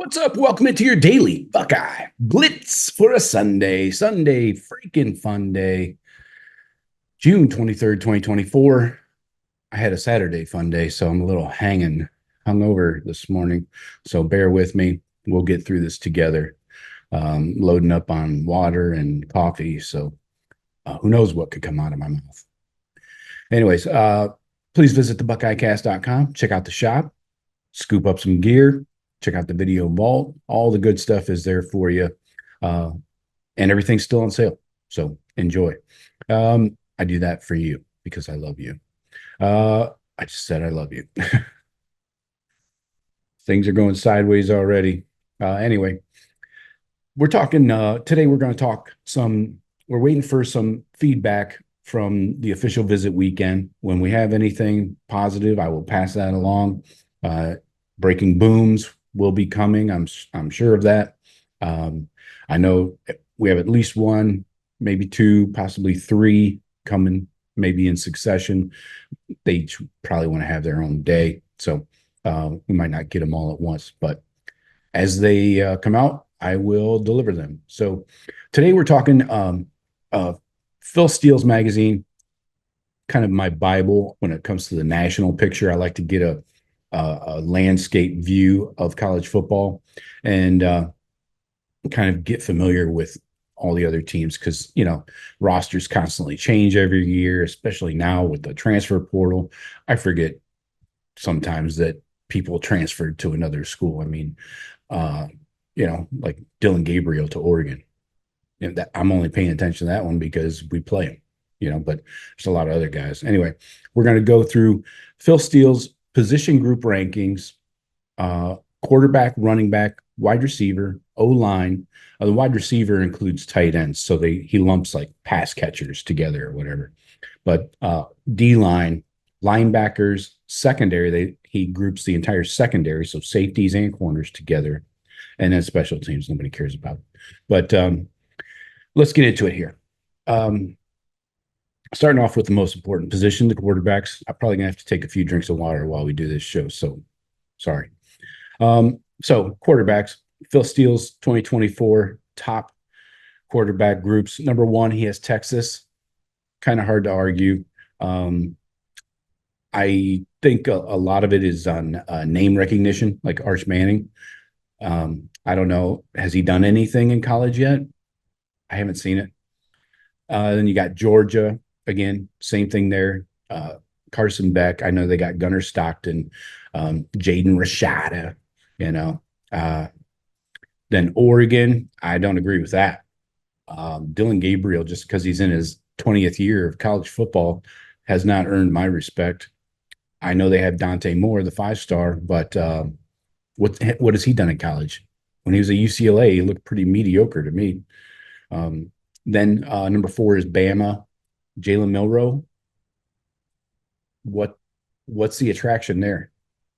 What's up? Welcome into your Daily Buckeye Blitz for a Sunday. Sunday, freaking fun day. June 23rd, 2024. I had a Saturday fun day, so I'm a little hungover this morning. So bear with me. We'll get through this together. Loading up on water and coffee. So who knows what could come out of my mouth. Anyways, please visit thebuckeyecast.com. Check out the shop. Scoop up some gear. Check out the video vault. All the good stuff is there for you. And everything's still on sale. So enjoy. I do that for you because I love you. I just said I love you. Things are going sideways already. Anyway, we're talking today. We're going to talk we're waiting for some feedback from the official visit weekend. When we have anything positive, I will pass that along. Breaking booms will be coming. I'm sure of that. I know we have at least one, maybe two, possibly three coming, maybe in succession. They each probably want to have their own day, so we might not get them all at once. But as they come out, I will deliver them. So today we're talking Phil Steele's magazine, kind of my Bible when it comes to the national picture. I like to get a landscape view of college football and kind of get familiar with all the other teams because, rosters constantly change every year, especially now with the transfer portal. I forget sometimes that people transferred to another school. I mean, like Dylan Gabriel to Oregon. That I'm only paying attention to that one because we play him, but there's a lot of other guys. Anyway, we're going to go through Phil Steele's position group rankings, quarterback, running back, wide receiver, O-line. The wide receiver includes tight ends, so he lumps like pass catchers together or whatever. But D-line, linebackers, secondary, he groups the entire secondary, so safeties and corners together, and then special teams nobody cares about. But let's get into it here. Starting off with the most important position, the quarterbacks. I'm probably gonna have to take a few drinks of water while we do this show, so sorry. So quarterbacks, Phil Steele's 2024 top quarterback groups. Number one, he has Texas. Kind of hard to argue. I think a lot of it is on name recognition, like Arch Manning. I don't know. Has he done anything in college yet? I haven't seen it. Then you got Georgia. Again, same thing there. Carson Beck. I know they got Gunnar Stockton, Jaden Rashada, then Oregon. I don't agree with that. Dylan Gabriel, just because he's in his 20th year of college football, has not earned my respect. I know they have Dante Moore, the 5-star, but what has he done in college? When he was at UCLA, he looked pretty mediocre to me. Then number 4 is Bama, Jalen Milroe. What's the attraction there?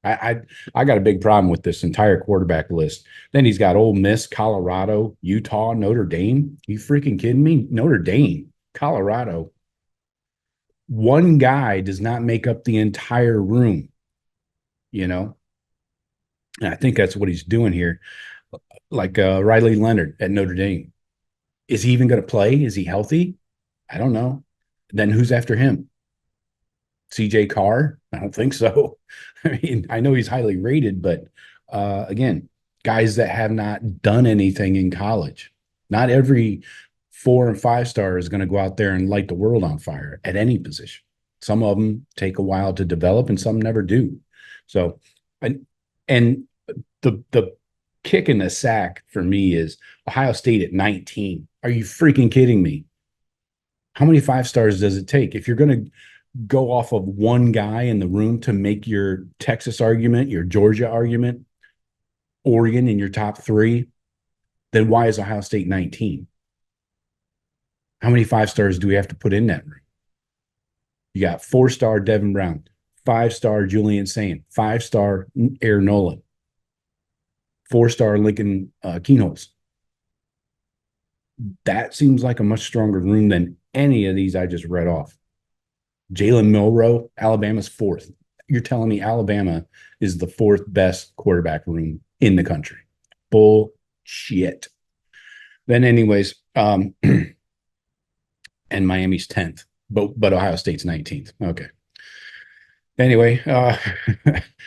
I got a big problem with this entire quarterback list. Then he's got Ole Miss, Colorado, Utah, Notre Dame. You freaking kidding me? Notre Dame, Colorado. One guy does not make up the entire room, and I think that's what he's doing here. Like Riley Leonard at Notre Dame. Is he even going to play? Is he healthy? I don't know. Then who's after him? CJ Carr? I don't think so. I mean, I know he's highly rated, but again, guys that have not done anything in college. Not every 4 and 5-star is going to go out there and light the world on fire at any position. Some of them take a while to develop and some never do. So, and the kick in the sack for me is Ohio State at 19. Are you freaking kidding me? How many 5-stars does it take? If you're going to go off of one guy in the room to make your Texas argument, your Georgia argument, Oregon in your top 3, then why is Ohio State 19? How many 5-stars do we have to put in that room? You got 4-star Devin Brown, 5-star Julian Saint, 5-star Aaron Nolan, 4-star Lincoln Keenholz. That seems like a much stronger room than any of these I just read off. Jalen Milroe, Alabama's 4th. You're telling me Alabama is the 4th best quarterback room in the country? Bullshit. Then, anyways, and Miami's 10th, but Ohio State's 19th. Okay. Anyway,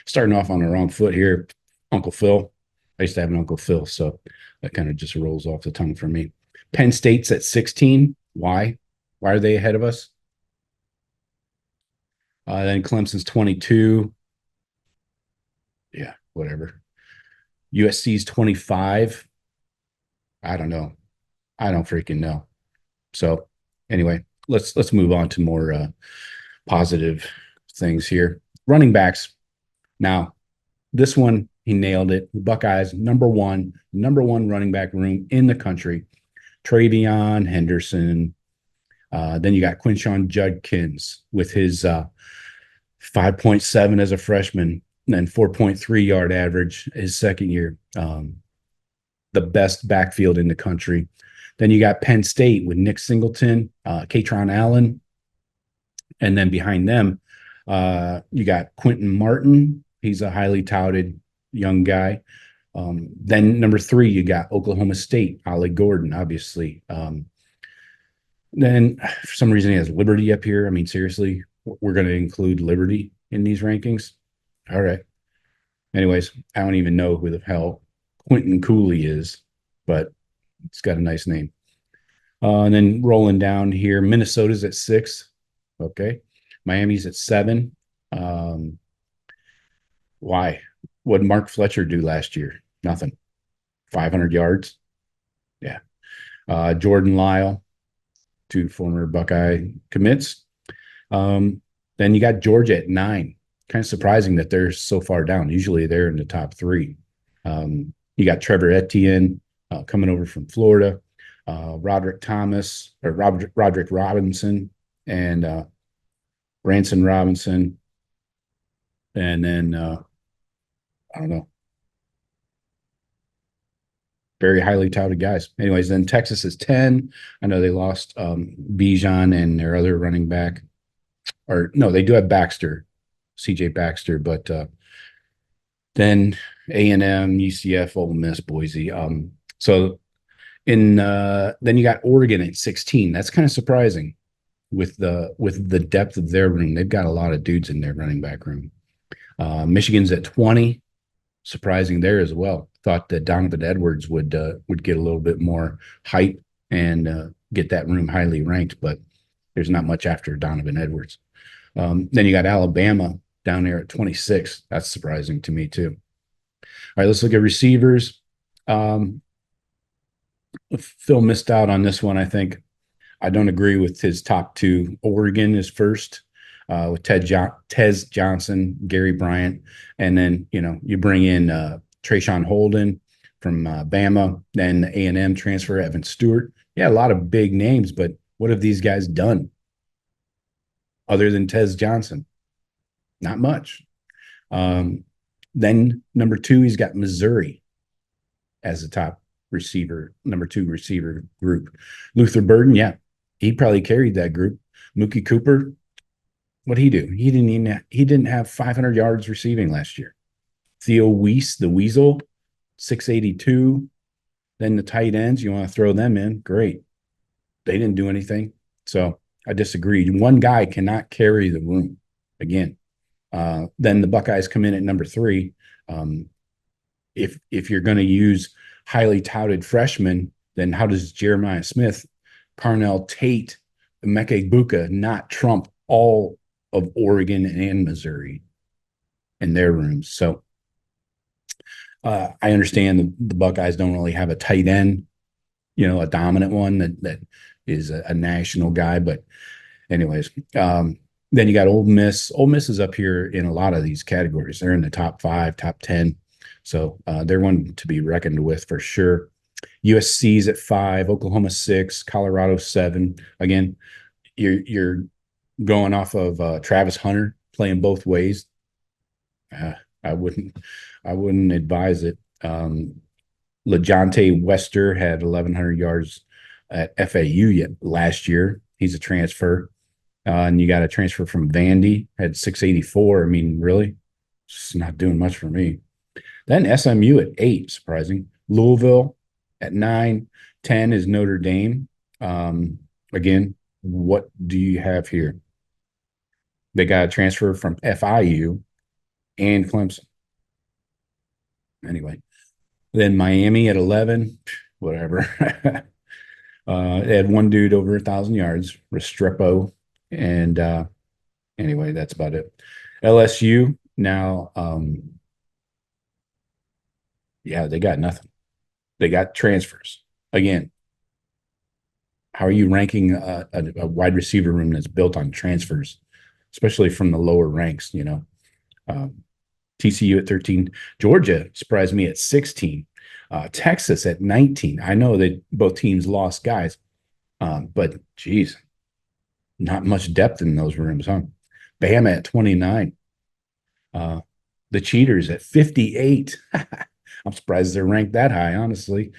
starting off on the wrong foot here. Uncle Phil. I used to have an Uncle Phil, so that kind of just rolls off the tongue for me. Penn State's at 16. Why? Why are they ahead of us? Then Clemson's 22. Yeah, whatever. USC's 25. I don't know. I don't freaking know. So anyway, let's move on to more positive things here. Running backs. Now, this one he nailed it. Buckeyes number one running back room in the country. Travion Henderson. Then you got Quinshon Judkins with his 5.7 as a freshman, and then 4.3 yard average his second year. The best backfield in the country. Then you got Penn State with Nick Singleton, Katron Allen, and then behind them, you got Quentin Martin. He's a highly touted young guy. Then number 3, you got Oklahoma State, Ollie Gordon, obviously. Then for some reason he has Liberty up here. I mean, seriously, we're going to include Liberty in these rankings. All right. Anyways, I don't even know who the hell Quentin Cooley is, but it's got a nice name. And then rolling down here, Minnesota's at 6. Okay. Miami's at 7. Why? What did Mark Fletcher do last year? Nothing. 500 yards. Yeah. Jordan Lyle, 2 former Buckeye commits. Then you got Georgia at 9. Kind of surprising that they're so far down. Usually they're in the top 3. You got Trevor Etienne coming over from Florida, Roderick Robinson, and Branson Robinson. And then, I don't know, very highly touted guys. Anyways, then Texas is 10. I know they lost Bijan and their other running back. Or no, they do have Baxter, CJ Baxter, but then A&M, UCF, Ole Miss, Boise. So then you got Oregon at 16. That's kind of surprising with the depth of their room. They've got a lot of dudes in their running back room. Michigan's at 20. Surprising there as well. Thought that Donovan Edwards would get a little bit more hype and get that room highly ranked, but there's not much after Donovan Edwards. Then you got Alabama down there at 26. That's surprising to me too. All right, let's look at receivers. Phil missed out on this one, I think. I don't agree with his top 2. Oregon is first with Tez Johnson, Gary Bryant, and then you bring in Trayshawn Holden from Bama, then the A&M transfer Evan Stewart. Yeah, a lot of big names, but what have these guys done other than Tez Johnson? Not much. Then number 2, he's got Missouri as the top receiver, number 2 receiver group. Luther Burden, yeah, he probably carried that group. Mookie Cooper, what'd he do? He didn't have 500 yards receiving last year. Theo Weiss, the Weasel, 682. Then the tight ends, you want to throw them in? Great. They didn't do anything. So I disagreed. One guy cannot carry the room. Again, then the Buckeyes come in at number 3. If you're going to use highly touted freshmen, then how does Jeremiah Smith, Carnell Tate, Emeka Egbuka not trump all of Oregon and Missouri in their rooms? So I understand the Buckeyes don't really have a tight end, a dominant one that is a national guy. But anyways, then you got Ole Miss. Ole Miss is up here in a lot of these categories. They're in the top 5, top 10. So they're one to be reckoned with for sure. USC's at 5, Oklahoma 6, Colorado 7. Again, you're going off of Travis Hunter playing both ways. I wouldn't advise it. LeJontay Wester had 1,100 yards at FAU last year. He's a transfer. And you got a transfer from Vandy, had 684. I mean, really? It's not doing much for me. Then SMU at 8, surprising. Louisville at 9. 10 is Notre Dame. Again, what do you have here? They got a transfer from FIU and Clemson. Anyway, then Miami at 11, whatever. They had one dude over 1,000 yards, Restrepo. And anyway, that's about it. LSU now, yeah, they got nothing. They got transfers. Again, how are you ranking a wide receiver room that's built on transfers, especially from the lower ranks? Um, TCU at 13. Georgia surprised me at 16. Texas at 19. I know that both teams lost guys, but geez, not much depth in those rooms, huh? Bama at 29. Uh, the Cheaters at 58. I'm surprised they're ranked that high, honestly.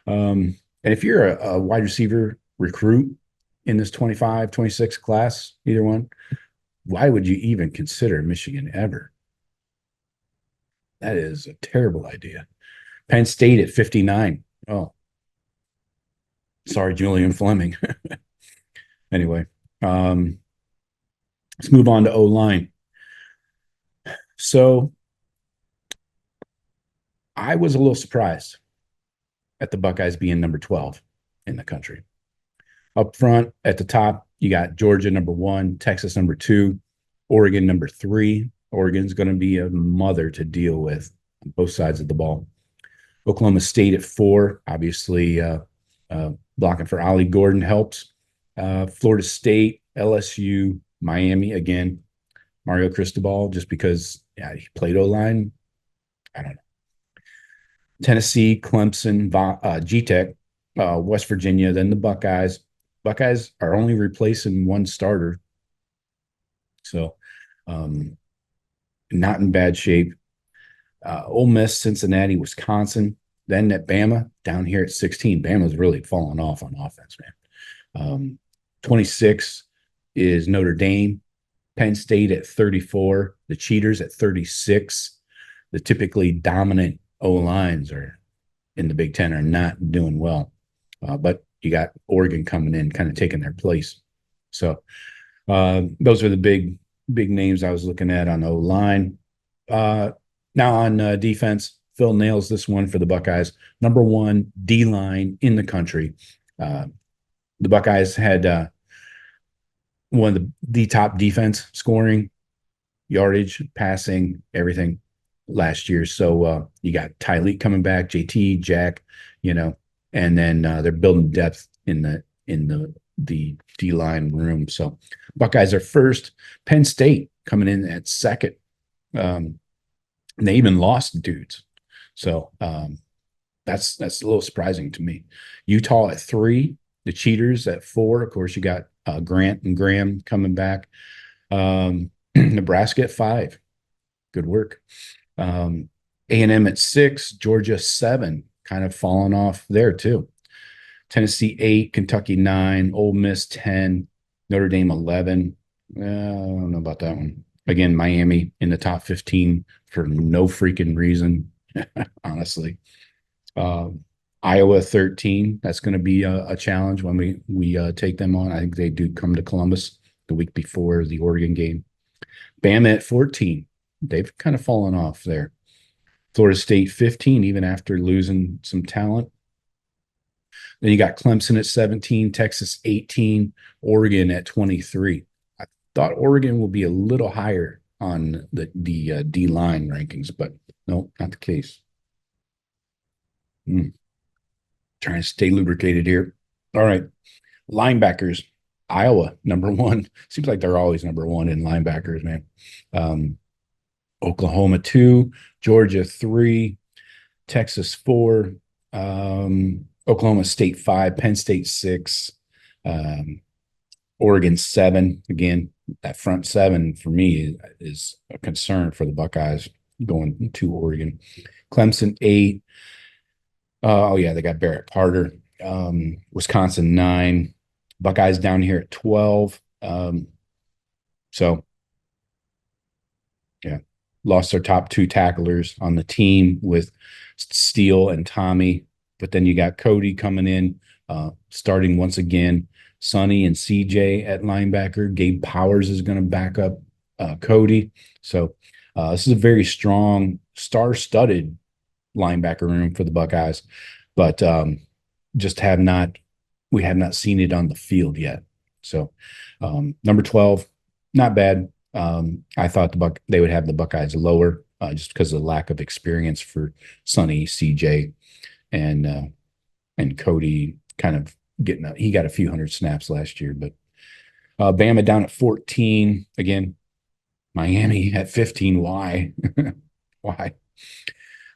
And if you're a wide receiver recruit in this 25, 26 class, either one, why would you even consider Michigan ever? That is a terrible idea. Penn State at 59. Oh, sorry, Julian Fleming. Anyway, let's move on to O line. So I was a little surprised at the Buckeyes being number 12 in the country. Up front at the top, you got Georgia number 1, Texas number 2, Oregon number 3. Oregon's going to be a mother to deal with on both sides of the ball. Oklahoma State at 4, obviously blocking for Ollie Gordon helps. Florida State, LSU, Miami again. Mario Cristobal, just because he played O-line. I don't know. Tennessee, Clemson, G-Tech, West Virginia, then the Buckeyes. Buckeyes are only replacing one starter. So not in bad shape. Ole Miss, Cincinnati, Wisconsin. Then at Bama, down here at 16. Bama's really fallen off on offense, man. 26 is Notre Dame. Penn State at 34. The Cheaters at 36. The typically dominant O-lines are in the Big Ten are not doing well. But you got Oregon coming in, kind of taking their place. So those are the big names I was looking at on O-line. Now on defense, Phil nails this one for the Buckeyes. Number 1 D-line in the country. The Buckeyes had one of the top defense scoring, yardage, passing, everything last year. So you got Tyleek coming back, JT, Jack, and then they're building depth in the D-line room. So Buckeyes are first. Penn State coming in at second. And they even lost dudes. So that's a little surprising to me. Utah at 3, the Cheaters at 4. Of course, you got Grant and Graham coming back. Nebraska at 5. Good work. A&M at 6, Georgia 7, kind of falling off there too. Tennessee 8, Kentucky 9, Ole Miss 10, Notre Dame 11. I don't know about that one. Again, Miami in the top 15 for no freaking reason, honestly. Iowa 13. That's going to be a challenge when we take them on. I think they do come to Columbus the week before the Oregon game. Bama at 14. They've kind of fallen off there. Florida State 15, even after losing some talent. Then you got Clemson at 17, Texas 18, Oregon at 23. I thought Oregon will be a little higher on the D-line rankings, but no, not the case. Trying to stay lubricated here. All right. Linebackers. Iowa, number 1. Seems like they're always number 1 in linebackers, man. Oklahoma 2, Georgia 3, Texas 4, Oklahoma State 5, Penn State 6, Oregon 7. Again, that front 7 for me is a concern for the Buckeyes going to Oregon. Clemson 8. Oh yeah, they got Barrett Carter. Wisconsin 9. Buckeyes down here at 12. So yeah. lost their top two tacklers on the team with Steele and Tommy. But then you got Cody coming in, starting once again. Sonny and CJ at linebacker. Gabe Powers is going to back up Cody. So this is a very strong, star-studded linebacker room for the Buckeyes, but we have not seen it on the field yet. So number 12, not bad. I thought they would have the Buckeyes lower just because of the lack of experience for Sonny, CJ, and Cody kind of he got a few hundred snaps last year, but Bama down at 14 again. Miami at 15. Why? Why?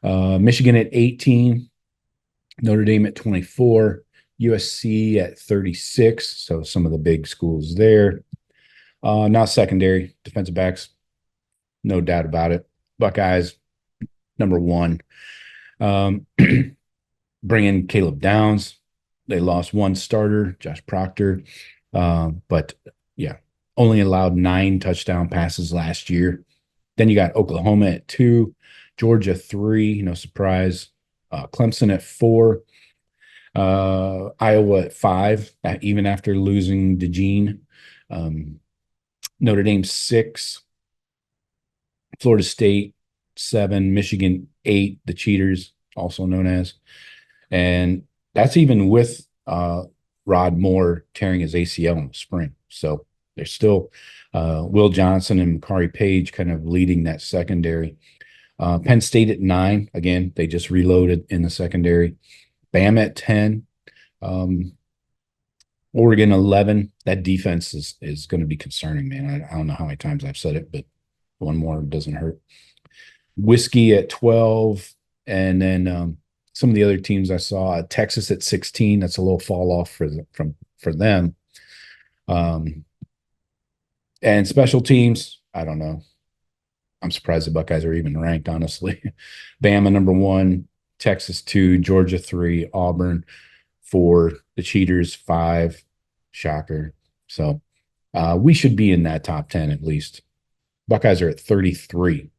Michigan at 18. Notre Dame at 24. USC at 36. So some of the big schools there. Now secondary, defensive backs, no doubt about it. Buckeyes, number 1. Bring in Caleb Downs. They lost one starter, Josh Proctor. But yeah, only allowed 9 touchdown passes last year. Then you got Oklahoma at 2, Georgia 3, no surprise. Clemson at 4, Iowa at 5, even after losing DeJean. Notre Dame 6, Florida State 7, Michigan 8, the Cheaters, also known as. And that's even with Rod Moore tearing his ACL in the spring. So there's still Will Johnson and Makari Page kind of leading that secondary. Penn State at 9. Again, they just reloaded in the secondary. Bama at 10. Oregon 11. That defense is going to be concerning, man. I don't know how many times I've said it, but one more doesn't hurt. Whiskey at 12. And then some of the other teams I saw, Texas at 16. That's a little fall off for them. And special teams, I don't know. I'm surprised the Buckeyes are even ranked, honestly. Bama number 1, Texas 2, Georgia 3, Auburn 4, the Cheaters 5. Shocker. So we should be in that top 10 at least. Buckeyes are at 33.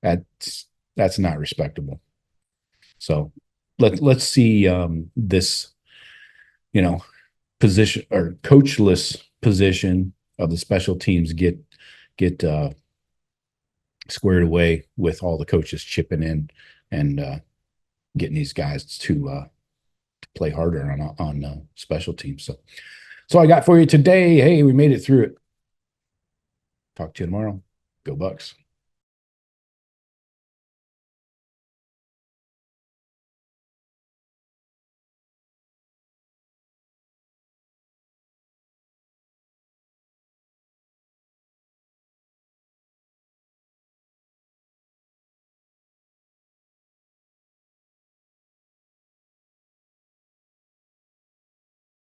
That's not respectable. So let's see this, position or coachless position of the special teams get squared away with all the coaches chipping in and getting these guys to play harder on special teams. So I got for you today. Hey, we made it through it. Talk to you tomorrow. Go Bucks.